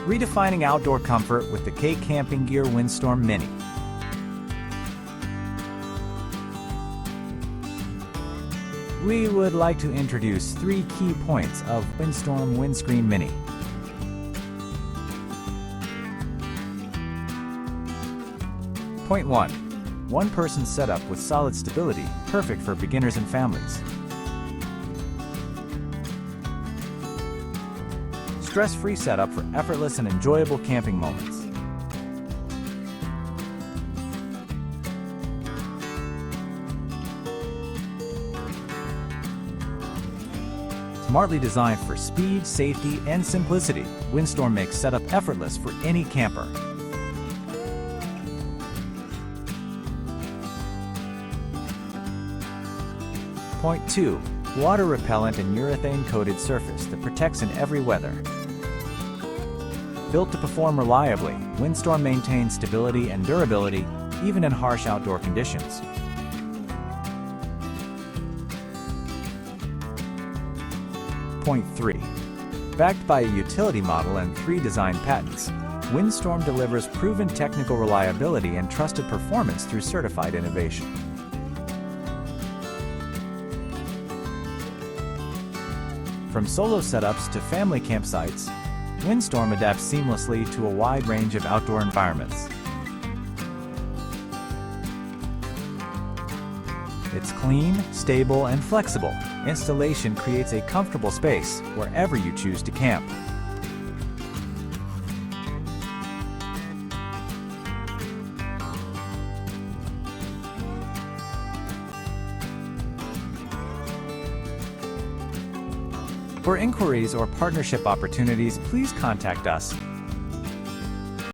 Redefining outdoor comfort with the K Camping Gear Windstorm Mini. We would like to introduce 3 key points of Windstorm Windscreen Mini. Point 1. One-person setup with solid stability, perfect for beginners and families. Stress-free setup for effortless and enjoyable camping moments. Smartly designed for speed, safety, and simplicity, Windstorm makes setup effortless for any camper. Point 2. Water-repellent and urethane-coated surface that protects in every weather. Built to perform reliably, Windstorm maintains stability and durability even in harsh outdoor conditions. Point 3. Backed by a utility model and 3 design patents, Windstorm delivers proven technical reliability and trusted performance through certified innovation. From solo setups to family campsites, Windstorm adapts seamlessly to a wide range of outdoor environments. It's clean, stable, and flexible. Installation creates a comfortable space wherever you choose to camp. For inquiries or partnership opportunities, please contact us.